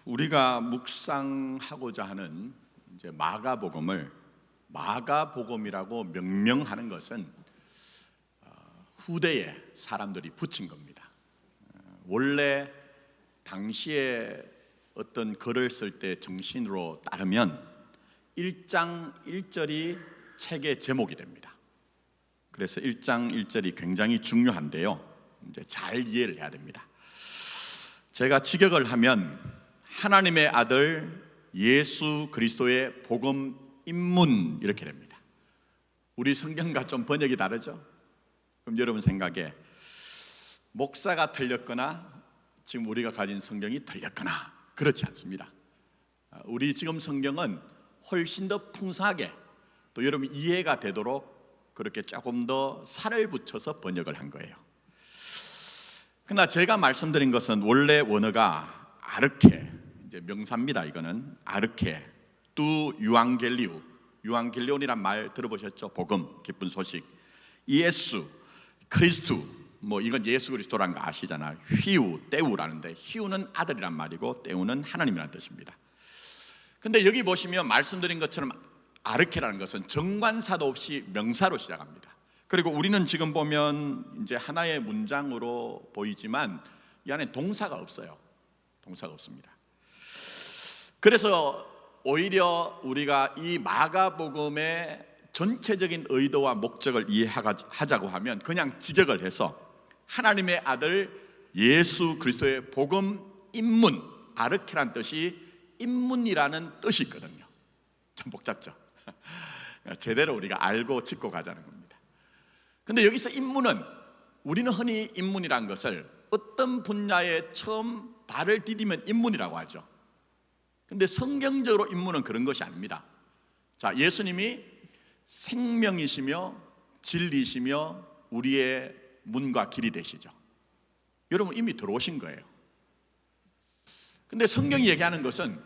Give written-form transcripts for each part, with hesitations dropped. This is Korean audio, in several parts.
우리가 묵상하고자 하는 이제 마가복음을 마가복음이라고 명명하는 것은 후대에 사람들이 붙인 겁니다. 원래 당시에 어떤 글을 쓸 때 정신으로 따르면 1장 1절이 책의 제목이 됩니다. 그래서 1장 1절이 굉장히 중요한데요. 이제 잘 이해를 해야 됩니다. 제가 직역을 하면 하나님의 아들 예수 그리스도의 복음 입문 이렇게 됩니다. 우리 성경과 좀 번역이 다르죠? 그럼 여러분 생각에 목사가 틀렸거나 지금 우리가 가진 성경이 틀렸거나 그렇지 않습니다. 우리 지금 성경은 훨씬 더 풍성하게 또 여러분 이해가 되도록 그렇게 조금 더 살을 붙여서 번역을 한 거예요. 그러나 제가 말씀드린 것은 원래 원어가 아르케, 이제 명사입니다. 이거는 아르케, 뚜 유앙겔리우, 유앙겔리온이란 말 들어보셨죠? 복음, 기쁜 소식. 예수, 크리스투, 이건 예수 그리스도라는 거 아시잖아요. 휘우, 떼우라는데 휘우는 아들이란 말이고 떼우는 하나님이라는 뜻입니다. 근데 여기 보시면 말씀드린 것처럼 아르케라는 것은 정관사도 없이 명사로 시작합니다. 그리고 우리는 지금 보면 이제 하나의 문장으로 보이지만 이 안에 동사가 없어요. 동사가 없습니다. 그래서 오히려 우리가 이 마가복음의 전체적인 의도와 목적을 이해하자고 하면 그냥 지적을 해서 하나님의 아들 예수 그리스도의 복음 입문, 아르케란 뜻이 입문이라는 뜻이 있거든요. 좀 복잡죠? 제대로 우리가 알고 짚고 가자는 겁니다. 근데 여기서 입문은 우리는 흔히 입문이란 것을 어떤 분야에 처음 발을 디디면 입문이라고 하죠. 근데 성경적으로 입문은 그런 것이 아닙니다. 자, 예수님이 생명이시며 진리시며 우리의 문과 길이 되시죠. 여러분 이미 들어오신 거예요. 근데 성경이 얘기하는 것은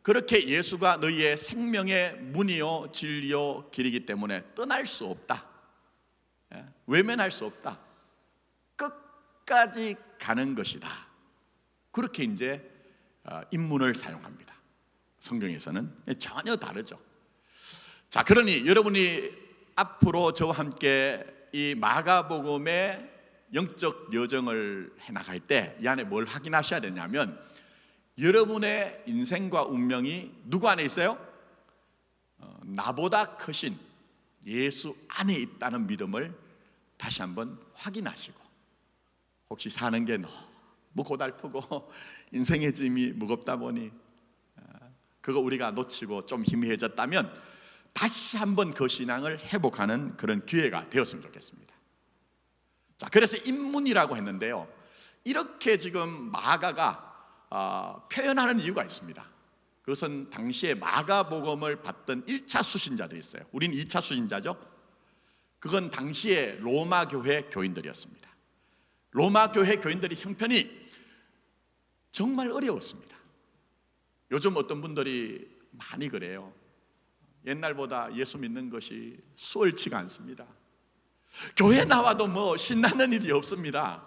그렇게 예수가 너희의 생명의 문이요 진리요 길이기 때문에 떠날 수 없다, 외면할 수 없다, 끝까지 가는 것이다. 그렇게 이제 입문을 사용합니다. 성경에서는 전혀 다르죠. 자, 그러니 여러분이 앞으로 저와 함께 이 마가복음의 영적 여정을 해나갈 때 이 안에 뭘 확인하셔야 되냐면 여러분의 인생과 운명이 누구 안에 있어요? 나보다 크신 예수 안에 있다는 믿음을 다시 한번 확인하시고, 혹시 사는 게 너무 고달프고 인생의 짐이 무겁다 보니 그거 우리가 놓치고 좀 희미해졌다면 다시 한번 그 신앙을 회복하는 그런 기회가 되었으면 좋겠습니다. 자, 그래서 입문이라고 했는데요, 이렇게 지금 마가가 표현하는 이유가 있습니다. 그것은 당시에 마가복음을 받던 1차 수신자들이 있어요. 우린 2차 수신자죠. 그건 당시에 로마 교회 교인들이었습니다. 로마 교회 교인들이 형편이 정말 어려웠습니다. 요즘 어떤 분들이 많이 그래요. 옛날보다 예수 믿는 것이 수월치가 않습니다. 교회 나와도 신나는 일이 없습니다.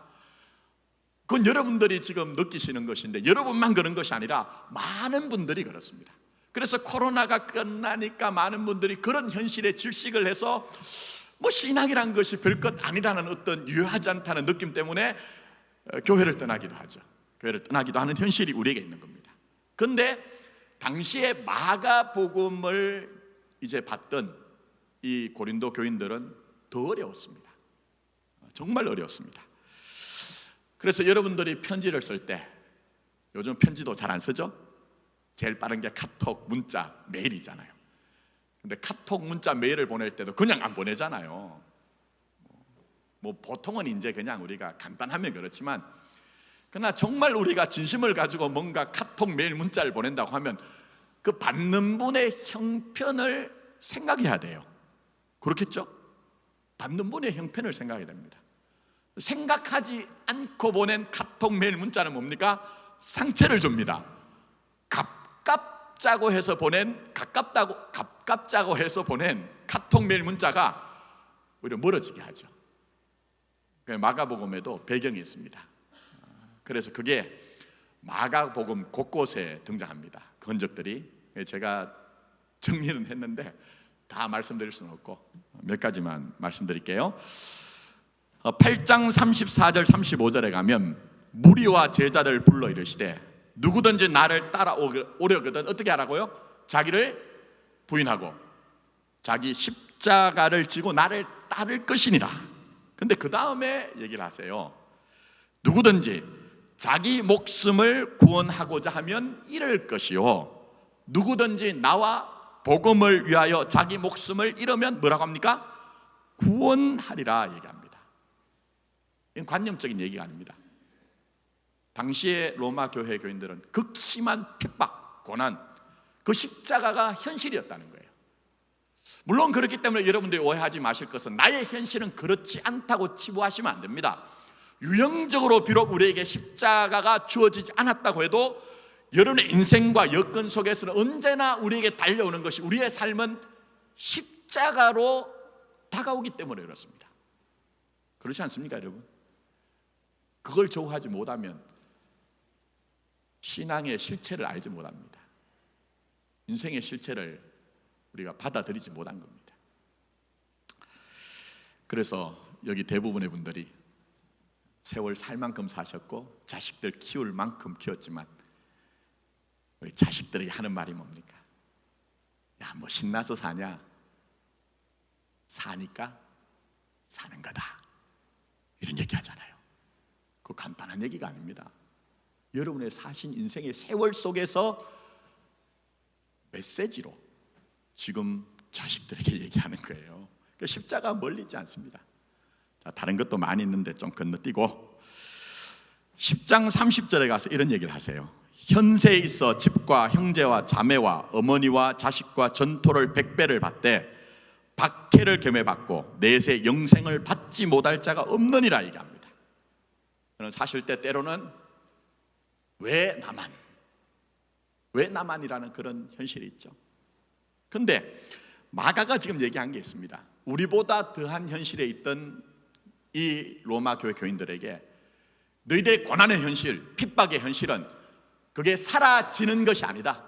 그건 여러분들이 지금 느끼시는 것인데 여러분만 그런 것이 아니라 많은 분들이 그렇습니다. 그래서 코로나가 끝나니까 많은 분들이 그런 현실에 질식을 해서 신앙이란 것이 별것 아니라는 어떤 유효하지 않다는 느낌 때문에 교회를 떠나기도 하죠. 교회를 떠나기도 하는 현실이 우리에게 있는 겁니다. 그런데 당시에 마가복음을 이제 받던 이 고린도 교인들은 더 어려웠습니다. 정말 어려웠습니다. 그래서 여러분들이 편지를 쓸 때, 요즘 편지도 잘 안 쓰죠? 제일 빠른 게 카톡, 문자, 메일이잖아요. 근데 카톡, 문자, 메일을 보낼 때도 그냥 안 보내잖아요. 보통은 이제 그냥 우리가 간단하면 그렇지만, 그러나 정말 우리가 진심을 가지고 뭔가 카톡, 메일, 문자를 보낸다고 하면 그 받는 분의 형편을 생각해야 돼요. 그렇겠죠? 받는 분의 형편을 생각해야 됩니다. 생각하지 않고 보낸 카톡, 메일, 문자는 뭡니까? 상처를 줍니다. 가깝자고 해서 보낸 카톡, 메일, 문자가 오히려 멀어지게 하죠. 마가복음에도 배경이 있습니다. 그래서 그게 마가복음 곳곳에 등장합니다. 그 흔적들이. 제가 정리는 했는데 다 말씀드릴 수는 없고 몇 가지만 말씀드릴게요. 8장 34절 35절에 가면 무리와 제자들 불러 이르시되 누구든지 나를 따라오려거든 어떻게 하라고요? 자기를 부인하고 자기 십자가를 지고 나를 따를 것이니라. 근데 그 다음에 얘기를 하세요. 누구든지 자기 목숨을 구원하고자 하면 잃을 것이요 누구든지 나와 복음을 위하여 자기 목숨을 잃으면 뭐라고 합니까? 구원하리라 얘기합니다. 이건 관념적인 얘기가 아닙니다. 당시의 로마 교회 교인들은 극심한 핍박, 고난, 그 십자가가 현실이었다는 거예요. 물론 그렇기 때문에 여러분들이 오해하지 마실 것은 나의 현실은 그렇지 않다고 치부하시면 안 됩니다. 유형적으로 비록 우리에게 십자가가 주어지지 않았다고 해도 여러분의 인생과 여건 속에서는 언제나 우리에게 달려오는 것이 우리의 삶은 십자가로 다가오기 때문에 그렇습니다. 그렇지 않습니까, 여러분? 그걸 조우하지 못하면 신앙의 실체를 알지 못합니다. 인생의 실체를 우리가 받아들이지 못한 겁니다. 그래서 여기 대부분의 분들이 세월 살 만큼 사셨고 자식들 키울 만큼 키웠지만 우리 자식들에게 하는 말이 뭡니까? 야, 뭐 신나서 사냐? 사니까 사는 거다. 이런 얘기 하잖아요. 그거 간단한 얘기가 아닙니다. 여러분의 사신 인생의 세월 속에서 메시지로 지금 자식들에게 얘기하는 거예요. 그러니까 십자가 멀리 있지 않습니다. 자, 다른 것도 많이 있는데 좀 건너뛰고 10장 30절에 가서 이런 얘기를 하세요. 현세에 있어 집과 형제와 자매와 어머니와 자식과 전토를 100배를 받되 박해를 겸해받고 내세 영생을 받지 못할 자가 없느니라 얘기합니다. 저는 사실 때로는 왜 나만이라는 그런 현실이 있죠. 근데 마가가 지금 얘기한 게 있습니다. 우리보다 더한 현실에 있던 이 로마 교회 교인들에게 너희들의 고난의 현실, 핍박의 현실은 그게 사라지는 것이 아니다.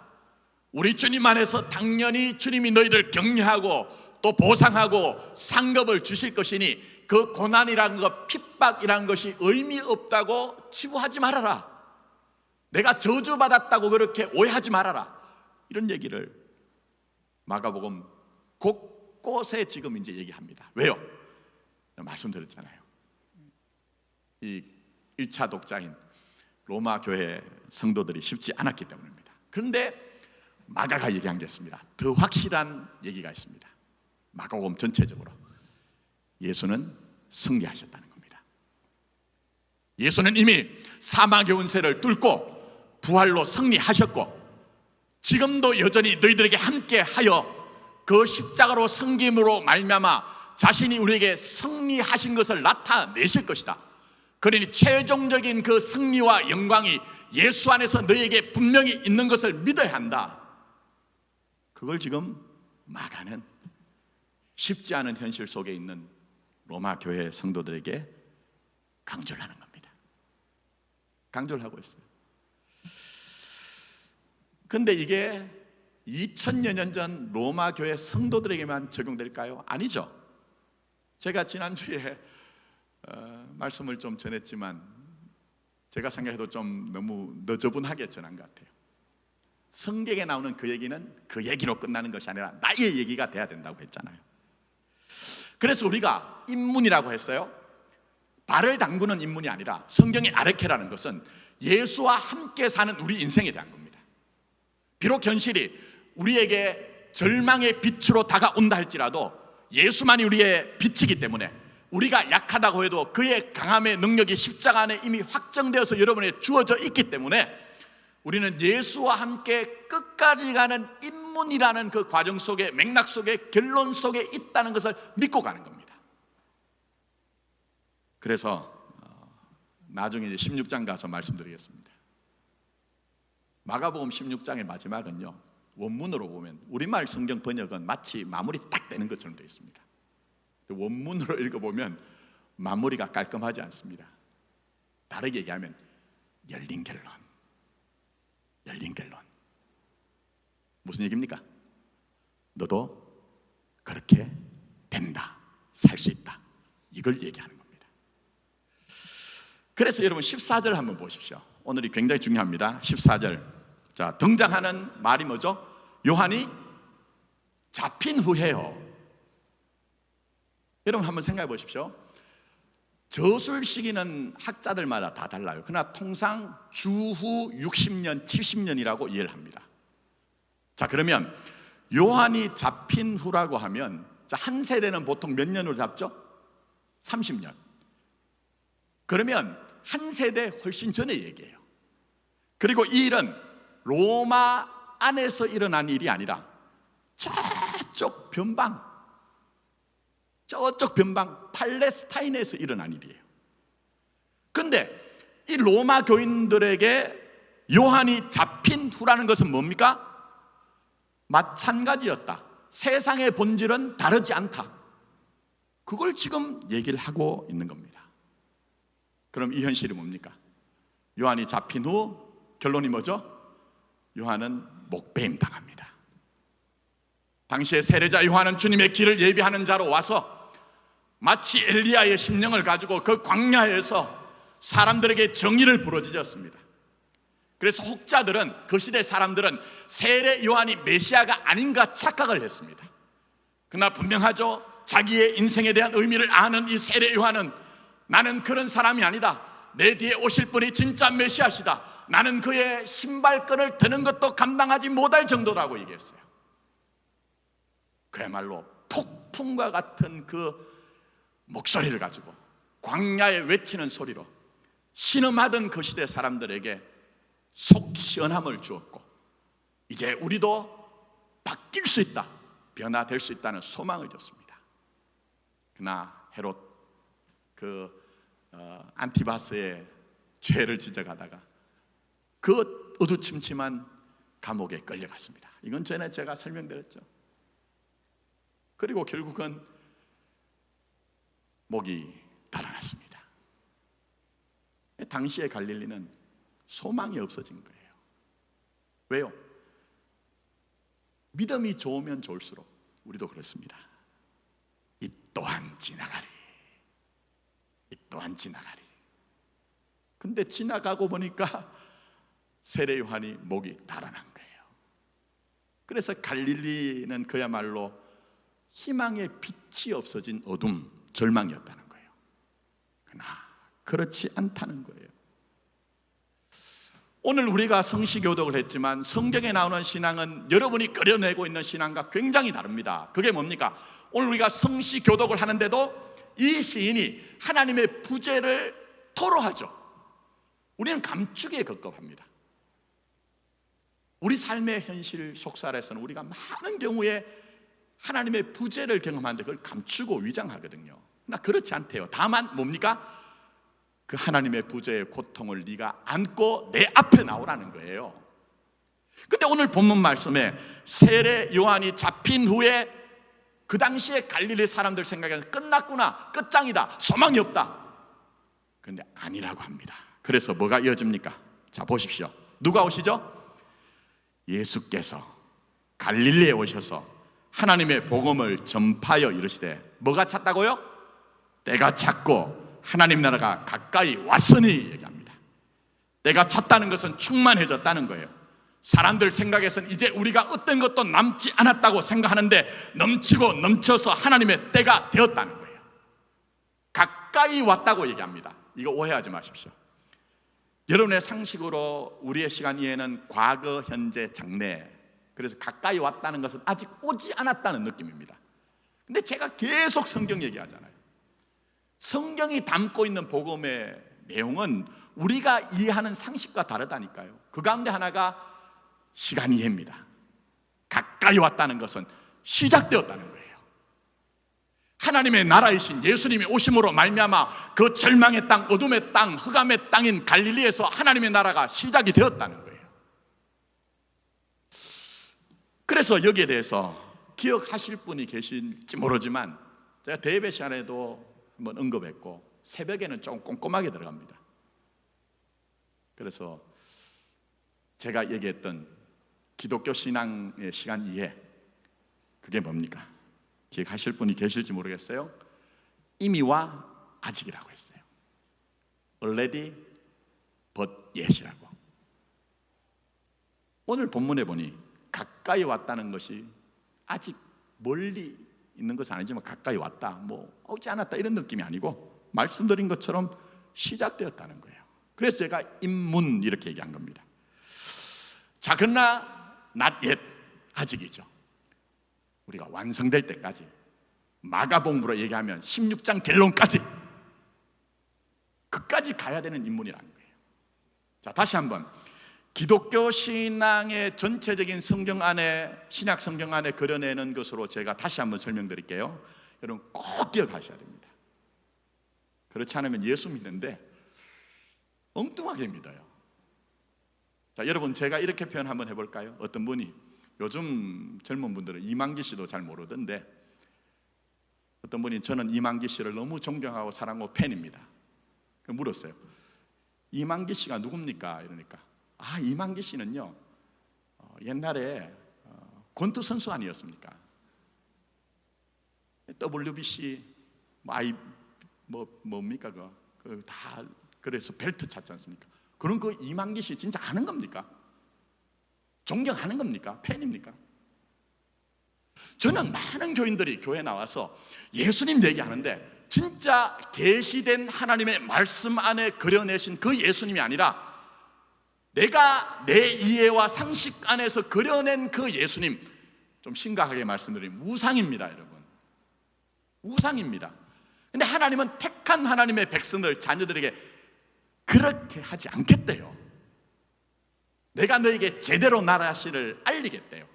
우리 주님 안에서 당연히 주님이 너희를 격려하고 또 보상하고 상급을 주실 것이니 그 고난이라는 것, 핍박이라는 것이 의미 없다고 치부하지 말아라. 내가 저주받았다고 그렇게 오해하지 말아라. 이런 얘기를 마가복음 곳곳에 지금 이제 얘기합니다. 왜요? 말씀드렸잖아요. 이 1차 독자인 로마 교회 성도들이 쉽지 않았기 때문입니다. 그런데 마가가 얘기한 게 있습니다. 더 확실한 얘기가 있습니다. 마가복음 전체적으로 예수는 승리하셨다는 겁니다. 예수는 이미 사망의 운세를 뚫고 부활로 승리하셨고 지금도 여전히 너희들에게 함께하여 그 십자가로 섬김으로 말미암아 자신이 우리에게 승리하신 것을 나타내실 것이다. 그러니 최종적인 그 승리와 영광이 예수 안에서 너희에게 분명히 있는 것을 믿어야 한다. 그걸 지금 마가는 쉽지 않은 현실 속에 있는 로마 교회 성도들에게 강조를 하는 겁니다. 강조를 하고 있어요. 근데 이게 2000여 년 전 로마 교회 성도들에게만 적용될까요? 아니죠. 제가 지난주에 말씀을 좀 전했지만 제가 생각해도 좀 너무 너저분하게 전한 것 같아요. 성경에 나오는 그 얘기는 그 얘기로 끝나는 것이 아니라 나의 얘기가 돼야 된다고 했잖아요. 그래서 우리가 인문이라고 했어요. 발을 담그는 인문이 아니라 성경의 아르케라는 것은 예수와 함께 사는 우리 인생에 대한 겁니다. 비록 현실이 우리에게 절망의 빛으로 다가온다 할지라도 예수만이 우리의 빛이기 때문에 우리가 약하다고 해도 그의 강함의 능력이 십자가 안에 이미 확정되어서 여러분에게 주어져 있기 때문에 우리는 예수와 함께 끝까지 가는 인문이라는 그 과정 속에 맥락 속에 결론 속에 있다는 것을 믿고 가는 겁니다. 그래서 나중에 이제 16장 가서 말씀드리겠습니다. 마가복음 16장의 마지막은요, 원문으로 보면 우리말 성경 번역은 마치 마무리 딱 되는 것처럼 되어 있습니다. 원문으로 읽어보면 마무리가 깔끔하지 않습니다. 다르게 얘기하면 열린 결론, 열린 결론. 무슨 얘기입니까? 너도 그렇게 된다, 살 수 있다, 이걸 얘기하는 겁니다. 그래서 여러분 14절 한번 보십시오. 오늘이 굉장히 중요합니다. 14절. 자, 등장하는 말이 뭐죠? 요한이 잡힌 후에요. 여러분 한번 생각해 보십시오. 저술 시기는 학자들마다 다 달라요. 그러나 통상 주후 60년, 70년이라고 이해를 합니다. 자, 그러면 요한이 잡힌 후라고 하면, 자, 한 세대는 보통 몇 년으로 잡죠? 30년. 그러면 한 세대 훨씬 전의 얘기예요. 그리고 이 일은 로마 안에서 일어난 일이 아니라 저쪽 변방 팔레스타인에서 일어난 일이에요. 그런데 이 로마 교인들에게 요한이 잡힌 후라는 것은 뭡니까? 마찬가지였다. 세상의 본질은 다르지 않다. 그걸 지금 얘기를 하고 있는 겁니다. 그럼 이 현실이 뭡니까? 요한이 잡힌 후 결론이 뭐죠? 요한은 목배임 당합니다. 당시에 세례자 요한은 주님의 길을 예비하는 자로 와서 마치 엘리야의 심령을 가지고 그 광야에서 사람들에게 정의를 부르짖었습니다. 그래서 혹자들은, 그 시대 사람들은 세례 요한이 메시아가 아닌가 착각을 했습니다. 그러나 분명하죠. 자기의 인생에 대한 의미를 아는 이 세례 요한은 나는 그런 사람이 아니다, 내 뒤에 오실 분이 진짜 메시아시다, 나는 그의 신발끈을 드는 것도 감당하지 못할 정도라고 얘기했어요. 그야말로 폭풍과 같은 그 목소리를 가지고 광야에 외치는 소리로 신음하던 그 시대 사람들에게 속 시원함을 주었고, 이제 우리도 바뀔 수 있다, 변화될 수 있다는 소망을 줬습니다. 그러나 헤롯 안티바스의 죄를 지적하다가 그 어두침침한 감옥에 끌려갔습니다. 이건 전에 제가 설명드렸죠. 그리고 결국은 목이 달아났습니다. 당시의 갈릴리는 소망이 없어진 거예요. 왜요? 믿음이 좋으면 좋을수록, 우리도 그렇습니다. 이 또한 지나가리, 이 또한 지나가리. 근데 지나가고 보니까 세례 요한이 목이 달아난 거예요. 그래서 갈릴리는 그야말로 희망의 빛이 없어진 어둠, 절망이었다는 거예요. 그러나 그렇지 않다는 거예요. 오늘 우리가 성시교독을 했지만 성경에 나오는 신앙은 여러분이 그려내고 있는 신앙과 굉장히 다릅니다. 그게 뭡니까? 오늘 우리가 성시교독을 하는데도 이 시인이 하나님의 부재를 토로하죠. 우리는 감추기에 급급합니다. 우리 삶의 현실 속살에서는 우리가 많은 경우에 하나님의 부재를 경험하는데 그걸 감추고 위장하거든요. 나 그렇지 않대요. 다만 뭡니까? 그 하나님의 부재의 고통을 네가 안고 내 앞에 나오라는 거예요. 근데 오늘 본문 말씀에 세례 요한이 잡힌 후에 그 당시에 갈릴리 사람들 생각에는 끝났구나, 끝장이다, 소망이 없다. 근데 아니라고 합니다. 그래서 뭐가 이어집니까? 자, 보십시오. 누가 오시죠? 예수께서 갈릴리에 오셔서 하나님의 복음을 전파하여 이르시되, 뭐가 찼다고요? 때가 찼고 하나님 나라가 가까이 왔으니 얘기합니다. 때가 찼다는 것은 충만해졌다는 거예요. 사람들 생각에서는 이제 우리가 어떤 것도 남지 않았다고 생각하는데 넘치고 넘쳐서 하나님의 때가 되었다는 거예요. 가까이 왔다고 얘기합니다. 이거 오해하지 마십시오. 여러분의 상식으로 우리의 시간 이해는 과거, 현재, 장래, 그래서 가까이 왔다는 것은 아직 오지 않았다는 느낌입니다. 근데 제가 계속 성경 얘기하잖아요. 성경이 담고 있는 복음의 내용은 우리가 이해하는 상식과 다르다니까요. 그 가운데 하나가 시간 이해입니다. 가까이 왔다는 것은 시작되었다는 거예요. 하나님의 나라이신 예수님이 오심으로 말미암아 그 절망의 땅, 어둠의 땅, 흑암의 땅인 갈릴리에서 하나님의 나라가 시작이 되었다는 거예요. 그래서 여기에 대해서 기억하실 분이 계실지 모르지만 제가 대예배 시간에도 한번 언급했고 새벽에는 조금 꼼꼼하게 들어갑니다. 그래서 제가 얘기했던 기독교 신앙의 시간 이해, 그게 뭡니까? 기억하실 분이 계실지 모르겠어요. 이미와 아직이라고 했어요. Already but yet이라고. 오늘 본문에 보니 가까이 왔다는 것이 아직 멀리 있는 것은 아니지만 가까이 왔다, 뭐 오지 않았다 이런 느낌이 아니고 말씀드린 것처럼 시작되었다는 거예요. 그래서 제가 입문 이렇게 얘기한 겁니다. 자, 그러나 not yet, 아직이죠. 우리가 완성될 때까지, 마가복음으로 얘기하면 16장 결론까지, 그까지 가야 되는 인문이라는 거예요. 자, 다시 한번 기독교 신앙의 전체적인 성경 안에, 신약 성경 안에 그려내는 것으로 제가 다시 한번 설명드릴게요. 여러분 꼭 기억하셔야 됩니다. 그렇지 않으면 예수 믿는데 엉뚱하게 믿어요. 자, 여러분 제가 이렇게 표현 한번 해볼까요? 어떤 분이, 요즘 젊은 분들은 이만기 씨도 잘 모르던데, 어떤 분이 저는 이만기 씨를 너무 존경하고 사랑하고 팬입니다. 그래서 물었어요. 이만기 씨가 누굽니까? 이러니까 이만기 씨는요, 옛날에 권투 선수 아니었습니까? WBC 뭡니까 그 다 그래서 벨트 찾지 않습니까? 그런 그 이만기 씨 진짜 아는 겁니까? 존경하는 겁니까? 팬입니까? 저는 많은 교인들이 교회 나와서 예수님 얘기하는데 진짜 계시된 하나님의 말씀 안에 그려내신 그 예수님이 아니라 내가 내 이해와 상식 안에서 그려낸 그 예수님, 좀 심각하게 말씀드리면 우상입니다, 여러분. 우상입니다. 근데 하나님은 택한 하나님의 백성들, 자녀들에게 그렇게 하지 않겠대요. 내가 너에게 제대로 나라시를 알리겠대요.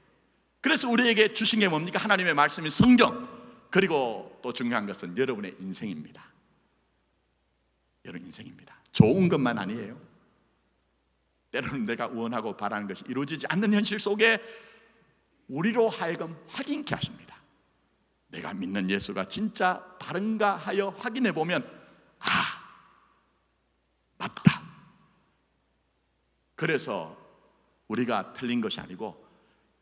그래서 우리에게 주신 게 뭡니까? 하나님의 말씀인 성경, 그리고 또 중요한 것은 여러분의 인생입니다. 여러분 인생입니다. 좋은 것만 아니에요. 때로는 내가 원하고 바라는 것이 이루어지지 않는 현실 속에 우리로 하여금 확인케 하십니다. 내가 믿는 예수가 진짜 다른가 하여 확인해 보면 맞다. 그래서 우리가 틀린 것이 아니고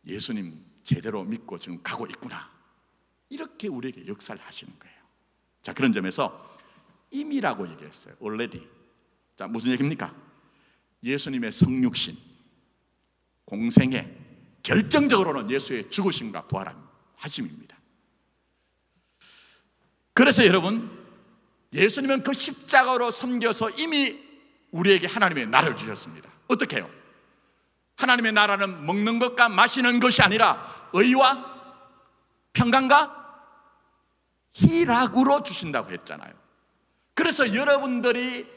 예수님 제대로 믿고 지금 가고 있구나, 이렇게 우리에게 역사를 하시는 거예요. 자, 그런 점에서 임이라고 얘기했어요. already. 자, 무슨 얘기입니까? 예수님의 성육신, 공생애, 결정적으로는 예수의 죽으심과 부활하심입니다. 그래서 여러분, 예수님은 그 십자가로 섬겨서 이미 우리에게 하나님의 나라를 주셨습니다. 어떻게 해요? 하나님의 나라는 먹는 것과 마시는 것이 아니라 의와 평강과 희락으로 주신다고 했잖아요. 그래서 여러분들이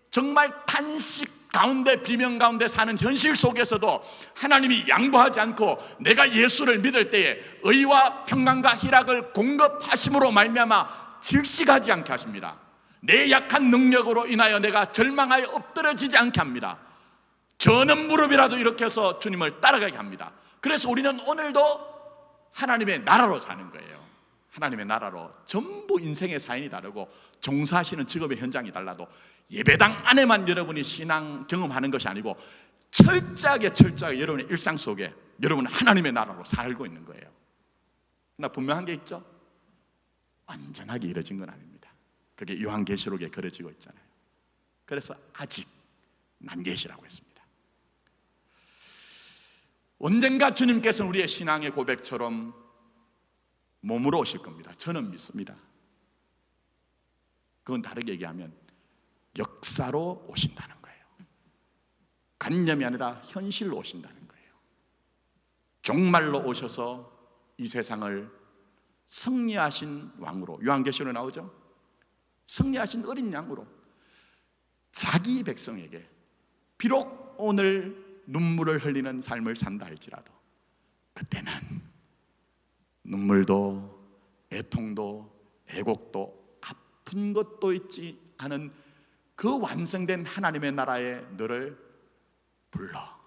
정말 탄식 가운데, 비명 가운데 사는 현실 속에서도 하나님이 양보하지 않고 내가 예수를 믿을 때에 의와 평강과 희락을 공급하심으로 말미암아 질식하지 않게 하십니다. 내 약한 능력으로 인하여 내가 절망하여 엎드러지지 않게 합니다. 저는 무릎이라도 이렇게 해서 주님을 따라가게 합니다. 그래서 우리는 오늘도 하나님의 나라로 사는 거예요. 하나님의 나라로. 전부 인생의 사연이 다르고 종사하시는 직업의 현장이 달라도 예배당 안에만 여러분이 신앙 경험하는 것이 아니고 철저하게 여러분의 일상 속에 여러분은 하나님의 나라로 살고 있는 거예요. 그러나 분명한 게 있죠. 완전하게 이루어진 건 아닙니다. 그게 요한계시록에 그려지고 있잖아요. 그래서 아직 난계시라고 했습니다. 언젠가 주님께서는 우리의 신앙의 고백처럼 몸으로 오실 겁니다. 저는 믿습니다. 그건 다르게 얘기하면 역사로 오신다는 거예요. 관념이 아니라 현실로 오신다는 거예요. 종말로 오셔서 이 세상을 승리하신 왕으로, 요한계시록에 나오죠. 승리하신 어린 양으로 자기 백성에게 비록 오늘 눈물을 흘리는 삶을 산다 할지라도 그때는 눈물도 애통도 애곡도 아픈 것도 있지 않은 그 완성된 하나님의 나라에 너를 불러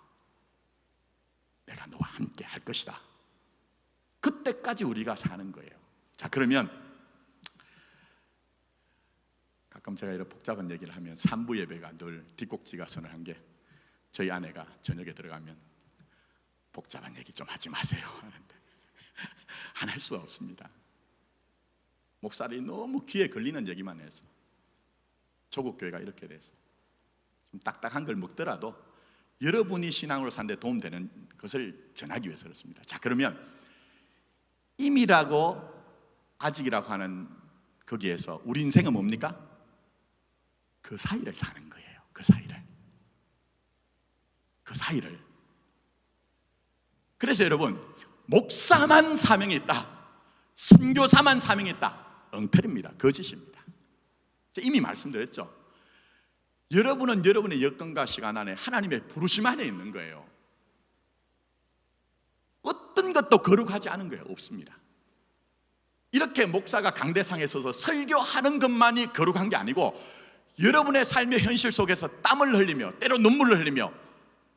내가 너와 함께 할 것이다. 그때까지 우리가 사는 거예요. 자, 그러면 가끔 제가 이런 복잡한 얘기를 하면 산부 예배가 늘 뒷꼭지가 서늘한 게, 저희 아내가 저녁에 들어가면 복잡한 얘기 좀 하지 마세요 하는데 안 할 수가 없습니다. 목사들이 너무 귀에 걸리는 얘기만 해서 조국 교회가 이렇게 돼서 좀 딱딱한 걸 먹더라도 여러분이 신앙으로 사는데 도움되는 것을 전하기 위해서 그렇습니다. 자, 그러면 임이라고 아직이라고 하는 거기에서 우리 인생은 뭡니까? 그 사이를 사는 거예요. 그 사이를. 그래서 여러분, 목사만 사명이 있다, 선교사만 사명이 있다, 엉터리입니다. 거짓입니다. 이미 말씀드렸죠. 여러분은 여러분의 여건과 시간 안에 하나님의 부르심 안에 있는 거예요. 어떤 것도 거룩하지 않은 거예요. 없습니다. 이렇게 목사가 강대상에 서서 설교하는 것만이 거룩한 게 아니고 여러분의 삶의 현실 속에서 땀을 흘리며 때로 눈물을 흘리며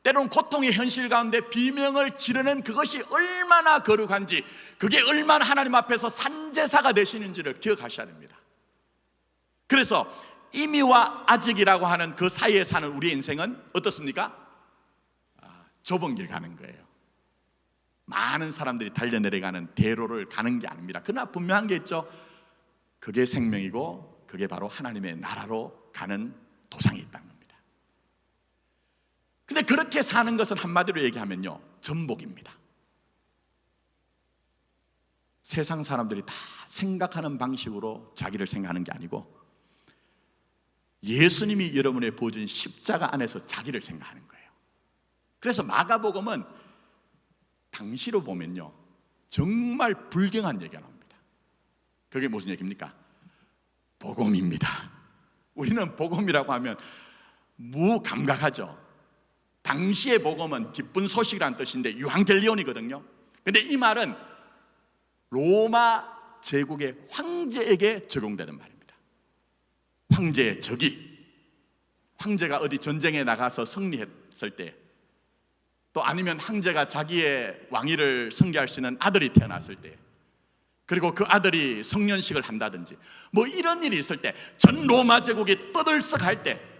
때로는 고통의 현실 가운데 비명을 지르는 그것이 얼마나 거룩한지, 그게 얼마나 하나님 앞에서 산제사가 되시는지를 기억하셔야 됩니다. 그래서 임의와 아직이라고 하는 그 사이에 사는 우리의 인생은 어떻습니까? 좁은 길 가는 거예요. 많은 사람들이 달려내려가는 대로를 가는 게 아닙니다. 그러나 분명한 게 있죠. 그게 생명이고 그게 바로 하나님의 나라로 가는 도상이 있다는 겁니다. 근데 그렇게 사는 것은 한마디로 얘기하면요, 전복입니다. 세상 사람들이 다 생각하는 방식으로 자기를 생각하는 게 아니고 예수님이 여러분의 부어준 십자가 안에서 자기를 생각하는 거예요. 그래서 마가복음은 당시로 보면요, 정말 불경한 얘기가 나옵니다. 그게 무슨 얘기입니까? 복음입니다. 우리는 복음이라고 하면 무감각하죠. 당시의 복음은 기쁜 소식이라는 뜻인데 유한겔리온이거든요. 근데 이 말은 로마 제국의 황제에게 적용되는 말입니다. 황제의 적이, 황제가 어디 전쟁에 나가서 승리했을 때, 또 아니면 황제가 자기의 왕위를 승계할 수 있는 아들이 태어났을 때, 그리고 그 아들이 성년식을 한다든지 뭐 이런 일이 있을 때, 전 로마 제국이 떠들썩할 때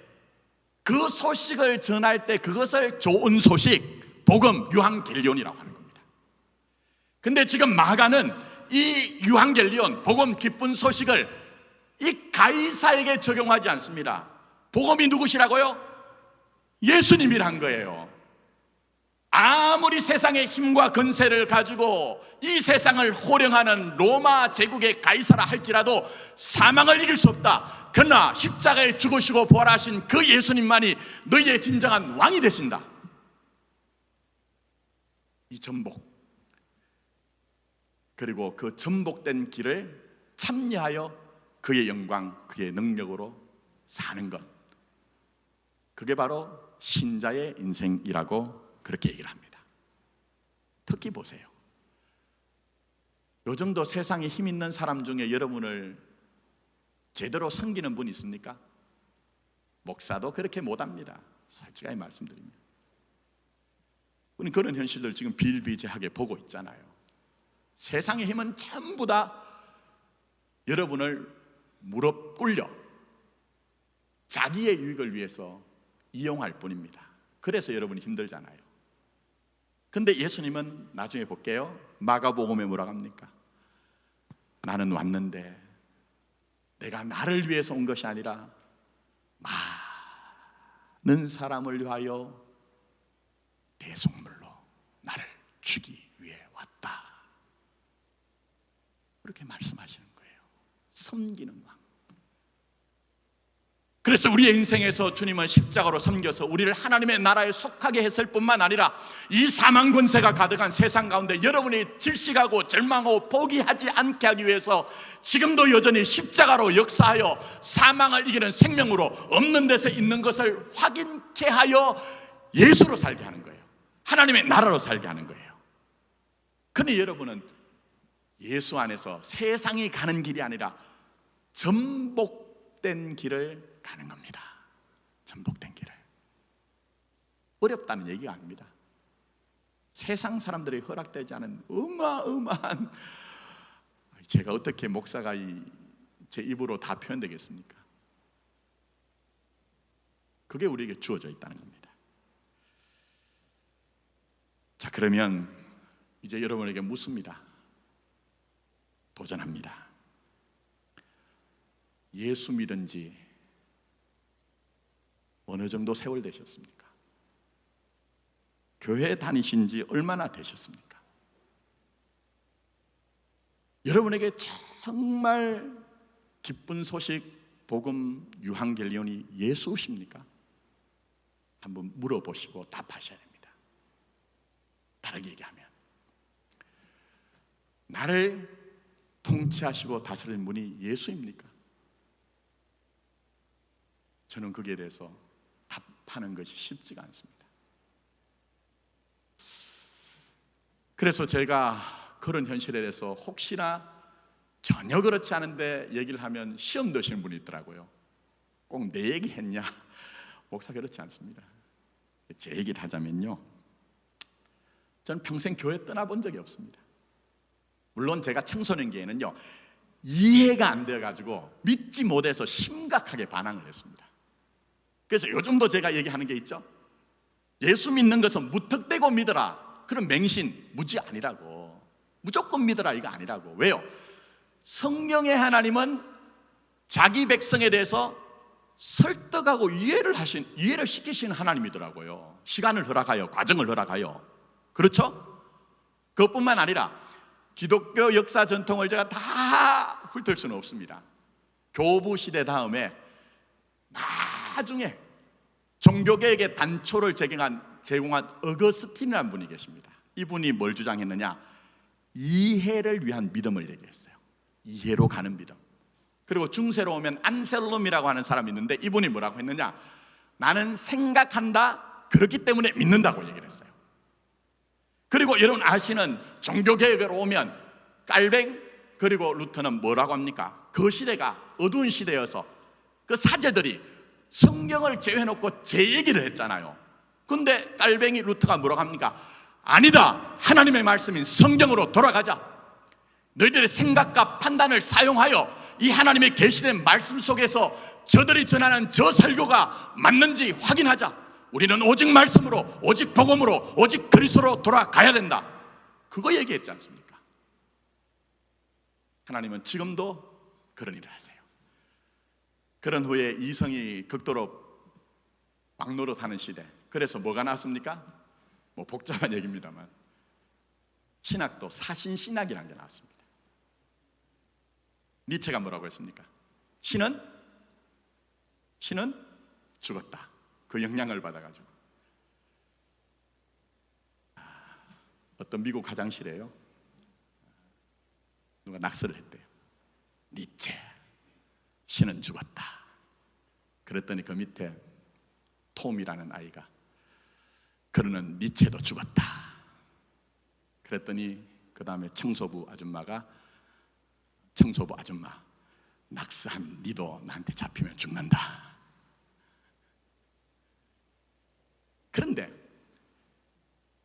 그 소식을 전할 때 그것을 좋은 소식, 복음, 유한겔리온이라고 하는 겁니다. 근데 지금 마가는 이 유한겔리온, 복음, 기쁜 소식을 이 가이사에게 적용하지 않습니다. 복음이 누구시라고요? 예수님이란 거예요. 아무리 세상의 힘과 권세를 가지고 이 세상을 호령하는 로마 제국의 가이사라 할지라도 사망을 이길 수 없다. 그러나 십자가에 죽으시고 부활하신 그 예수님만이 너희의 진정한 왕이 되신다. 이 전복, 그리고 그 전복된 길을 참여하여 그의 영광, 그의 능력으로 사는 것, 그게 바로 신자의 인생이라고 그렇게 얘기를 합니다. 특히 보세요. 요즘도 세상에 힘 있는 사람 중에 여러분을 제대로 섬기는 분이 있습니까? 목사도 그렇게 못합니다. 솔직하게 말씀드리면 우리는 그런 현실들 지금 비일비재하게 보고 있잖아요. 세상의 힘은 전부 다 여러분을 무릎 꿇려 자기의 유익을 위해서 이용할 뿐입니다. 그래서 여러분이 힘들잖아요. 근데 예수님은 나중에 볼게요. 마가복음에 뭐라고 합니까? 나는 왔는데 내가 나를 위해서 온 것이 아니라 많은 사람을 위하여 대속물로 나를 주기 위해 왔다. 그렇게 말씀하시는 거예요. 섬기는 왕. 그래서 우리의 인생에서 주님은 십자가로 섬겨서 우리를 하나님의 나라에 속하게 했을 뿐만 아니라 이 사망 권세가 가득한 세상 가운데 여러분이 질식하고 절망하고 포기하지 않게 하기 위해서 지금도 여전히 십자가로 역사하여 사망을 이기는 생명으로 없는 데서 있는 것을 확인케 하여 예수로 살게 하는 거예요. 하나님의 나라로 살게 하는 거예요. 그런데 여러분은 예수 안에서 세상이 가는 길이 아니라 전복된 길을 가는 겁니다. 전복된 길을. 어렵다는 얘기가 아닙니다. 세상 사람들이 허락되지 않은 어마어마한, 제가 어떻게 목사가 제 입으로 다 표현되겠습니까? 그게 우리에게 주어져 있다는 겁니다. 자, 그러면 이제 여러분에게 묻습니다. 도전합니다. 예수 믿은 지 어느 정도 세월 되셨습니까? 교회 다니신 지 얼마나 되셨습니까? 여러분에게 정말 기쁜 소식, 복음, 유한겔리온이 예수십니까? 한번 물어보시고 답하셔야 됩니다. 다르게 얘기하면, 나를 통치하시고 다스리는 분이 예수입니까? 저는 거기에 대해서 답하는 것이 쉽지가 않습니다. 그래서 제가 그런 현실에 대해서 혹시나 전혀 그렇지 않은데 얘기를 하면 시험 드시는 분이 있더라고요. 꼭 내 얘기 했냐? 목사 그렇지 않습니다. 제 얘기를 하자면요, 저는 평생 교회 떠나본 적이 없습니다. 물론 제가 청소년기에는요 이해가 안 돼가지고 믿지 못해서 심각하게 반항을 했습니다. 그래서 요즘도 제가 얘기하는 게 있죠. 예수 믿는 것은 무턱대고 믿어라, 그런 맹신, 무지 아니라고. 무조건 믿어라 이거 아니라고. 왜요? 성령의 하나님은 자기 백성에 대해서 설득하고 이해를 시키시는 하나님이더라고요. 시간을 허락하여, 과정을 허락하여. 그렇죠? 그것뿐만 아니라 기독교 역사 전통을 제가 다 훑을 수는 없습니다. 교부 시대 다음에 나중에 종교개혁의 단초를 제공한 어거스틴이라는 분이 계십니다. 이분이 뭘 주장했느냐? 이해를 위한 믿음을 얘기했어요. 이해로 가는 믿음. 그리고 중세로 오면 안셀롬이라고 하는 사람이 있는데, 이분이 뭐라고 했느냐? 나는 생각한다, 그렇기 때문에 믿는다고 얘기를 했어요. 그리고 여러분 아시는 종교개혁으로 오면 깔뱅 그리고 루터는 뭐라고 합니까? 그 시대가 어두운 시대여서 그 사제들이 성경을 제외해놓고 제 얘기를 했잖아요. 근데 깔뱅이 루터가 뭐라고 합니까? 아니다, 하나님의 말씀인 성경으로 돌아가자. 너희들의 생각과 판단을 사용하여 이 하나님의 계시된 말씀 속에서 저들이 전하는 저 설교가 맞는지 확인하자. 우리는 오직 말씀으로, 오직 복음으로, 오직 그리스도로 돌아가야 된다. 그거 얘기했지 않습니까? 하나님은 지금도 그런 일을 하세요. 그런 후에 이성이 극도로 막노릇하는 시대. 그래서 뭐가 나왔습니까? 뭐 복잡한 얘기입니다만 신학도 사신신학이라는 게 나왔습니다. 니체가 뭐라고 했습니까? 신은 죽었다. 그 영향을 받아가지고 어떤 미국 화장실에요 누가 낙서를 했대요. 니체, 신은 죽었다. 그랬더니 그 밑에 톰이라는 아이가 그러는 니체도 죽었다. 그랬더니 그 다음에 청소부 아줌마 낙서한 니도 나한테 잡히면 죽는다. 그런데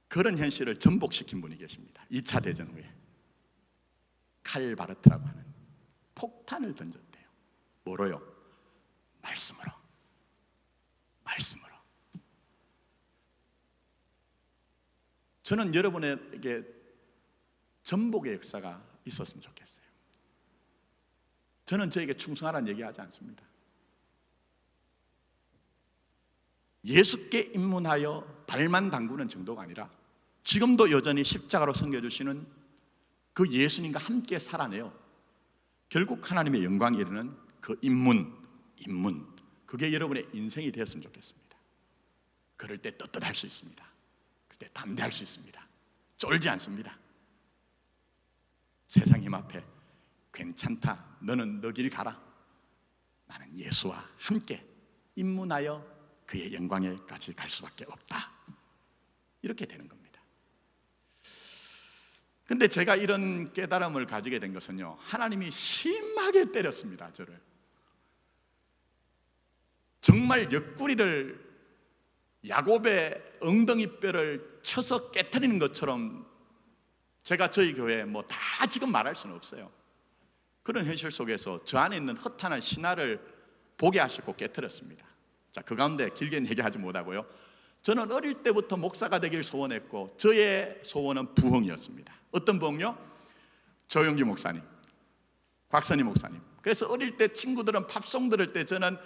그런 현실을 전복시킨 분이 계십니다. 2차 대전 후에 칼 바르트라고 하는 폭탄을 던졌대요. 뭐로요? 말씀으로. 저는 여러분에게 전복의 역사가 있었으면 좋겠어요. 저는 저에게 충성하라는 얘기하지 않습니다. 예수께 입문하여 발만 담그는 정도가 아니라 지금도 여전히 십자가로 섬겨주시는 그 예수님과 함께 살아내요. 결국 하나님의 영광에 이르는 그 입문, 그게 여러분의 인생이 되었으면 좋겠습니다. 그럴 때 떳떳할 수 있습니다. 그때 담대할 수 있습니다. 쫄지 않습니다. 세상 힘 앞에 괜찮다, 너는 너 길 가라. 나는 예수와 함께 입문하여 그의 영광에까지 갈 수밖에 없다. 이렇게 되는 겁니다. 근데 제가 이런 깨달음을 가지게 된 것은요, 하나님이 심하게 때렸습니다. 저를 정말 옆구리를 야곱의 엉덩이뼈를 쳐서 깨트리는 것처럼, 제가 저희 교회 뭐 다 지금 말할 수는 없어요. 그런 현실 속에서 저 안에 있는 허탄한 신화를 보게 하시고 깨트렸습니다. 자, 그 가운데 길게 얘기하지 못하고요, 저는 어릴 때부터 목사가 되길 소원했고 저의 소원은 부흥이었습니다. 어떤 부흥요? 조영기 목사님, 곽선희 목사님. 그래서 어릴 때 친구들은 팝송 들을 때 저는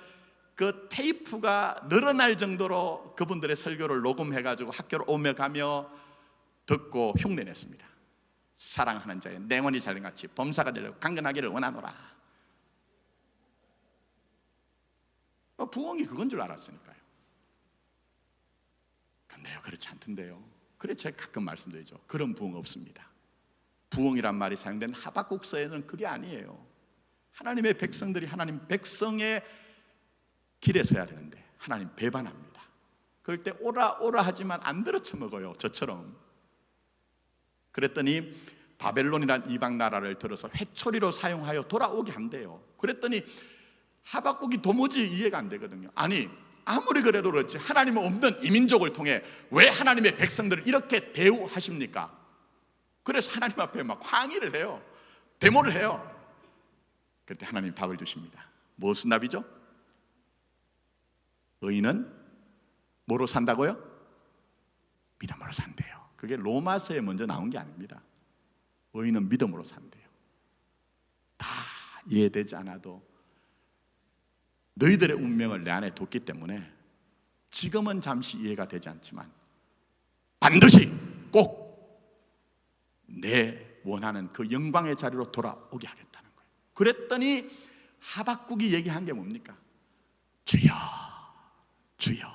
그 테이프가 늘어날 정도로 그분들의 설교를 녹음해가지고 학교로 오며 가며 듣고 흉내냈습니다. 사랑하는 자의 내 영혼이 잘된같이 범사가 되려고 강건하기를 원하노라. 부흥이 그건 줄 알았으니까요. 근데요, 그렇지 않던데요. 그래 제가 가끔 말씀드리죠. 그런 부흥 없습니다. 부흥이란 말이 사용된 하박국서에는 그게 아니에요. 하나님의 백성들이 하나님 백성의 길에 서야 되는데 하나님 배반합니다. 그럴 때 오라 오라 하지만 안 들어쳐먹어요. 저처럼. 그랬더니 바벨론이란 이방 나라를 들어서 회초리로 사용하여 돌아오게 한대요. 그랬더니 하박국이 도무지 이해가 안 되거든요. 아니 아무리 그래도 그렇지 하나님은 없는 이민족을 통해 왜 하나님의 백성들을 이렇게 대우하십니까? 그래서 하나님 앞에 막 항의를 해요. 데모를 해요. 그때 하나님 답을 주십니다. 무슨 답이죠? 의인은 뭐로 산다고요? 믿음으로 산대요. 그게 로마서에 먼저 나온 게 아닙니다. 의인은 믿음으로 산대요. 다 이해되지 않아도 너희들의 운명을 내 안에 뒀기 때문에 지금은 잠시 이해가 되지 않지만 반드시 꼭 내 원하는 그 영광의 자리로 돌아오게 하겠다는 거예요. 그랬더니 하박국이 얘기한 게 뭡니까? 주여 주여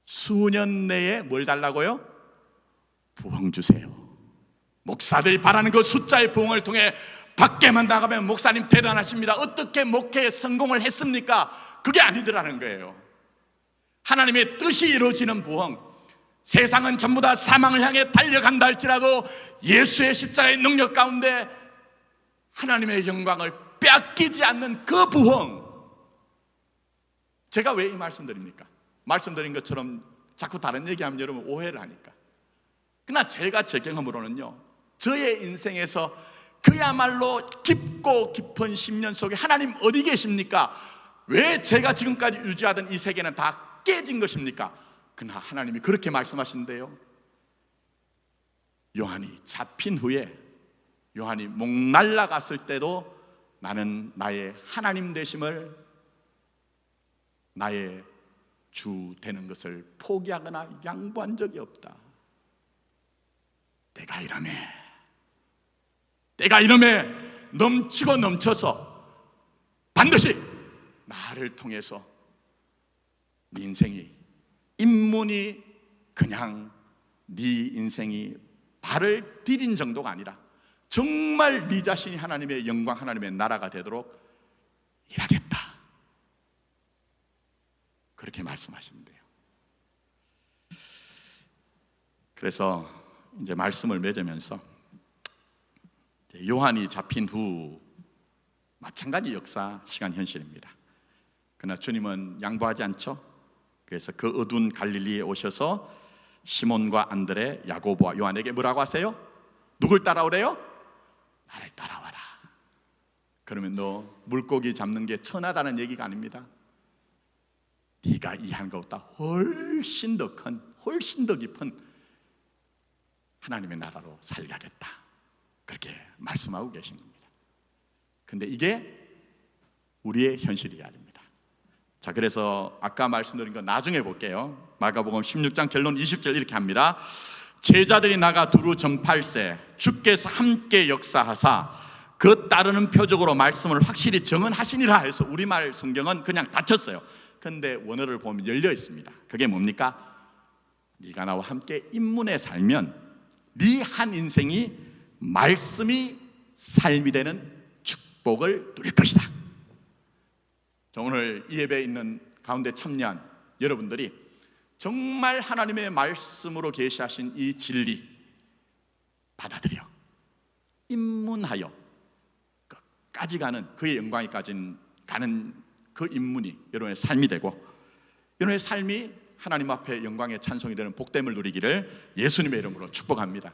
수년 내에 뭘 달라고요? 부흥 주세요. 목사들이 바라는 그 숫자의 부흥을 통해 밖에만 나가면 목사님 대단하십니다. 어떻게 목회에 성공을 했습니까? 그게 아니더라는 거예요. 하나님의 뜻이 이루어지는 부흥, 세상은 전부 다 사망을 향해 달려간다 할지라도 예수의 십자가의 능력 가운데 하나님의 영광을 빼앗기지 않는 그 부흥. 제가 왜 이 말씀드립니까? 말씀드린 것처럼 자꾸 다른 얘기하면 여러분 오해를 하니까. 그러나 제가 제 경험으로는요, 저의 인생에서 그야말로 깊고 깊은 10년 속에 하나님 어디 계십니까? 왜 제가 지금까지 유지하던 이 세계는 다 깨진 것입니까? 그러나 하나님이 그렇게 말씀하시는데요, 요한이 잡힌 후에 요한이 목 날라갔을 때도 나는 나의 하나님 되심을, 나의 주 되는 것을 포기하거나 양보한 적이 없다. 때가 이름에 넘치고 넘쳐서 반드시 나를 통해서 네 인생이, 인문이 그냥 네 인생이 발을 디딘 정도가 아니라 정말 네 자신이 하나님의 영광, 하나님의 나라가 되도록 일하겠다. 그렇게 말씀하시는데요. 그래서 이제 말씀을 맺으면서 요한이 잡힌 후 마찬가지 역사, 시간, 현실입니다. 그러나 주님은 양보하지 않죠. 그래서 그 어두운 갈릴리에 오셔서 시몬과 안드레, 야고보와 요한에게 뭐라고 하세요? 누굴 따라오래요? 나를 따라와라. 그러면 너 물고기 잡는 게 천하다는 얘기가 아닙니다. 네가 이해한 것보다 훨씬 더 큰, 훨씬 더 깊은 하나님의 나라로 살가겠다. 그렇게 말씀하고 계신 겁니다. 근데 이게 우리의 현실이 아닙니다. 자, 그래서 아까 말씀드린 거 나중에 볼게요. 마가복음 16장 결론 20절 이렇게 합니다. 제자들이 나가 두루 전파할세 주께서 함께 역사하사 그 따르는 표적으로 말씀을 확실히 정언하시니라 해서 우리말 성경은 그냥 닫혔어요. 근데 원어를 보면 열려 있습니다. 그게 뭡니까? 네가 나와 함께 인문에 살면 네 한 인생이 말씀이 삶이 되는 축복을 누릴 것이다. 자, 오늘 이 예배에 있는 가운데 참여한 여러분들이 정말 하나님의 말씀으로 계시하신 이 진리 받아들여 입문하여 끝까지 가는 그의 영광에까지 가는 그 입문이 여러분의 삶이 되고 여러분의 삶이 하나님 앞에 영광의 찬송이 되는 복됨을 누리기를 예수님의 이름으로 축복합니다.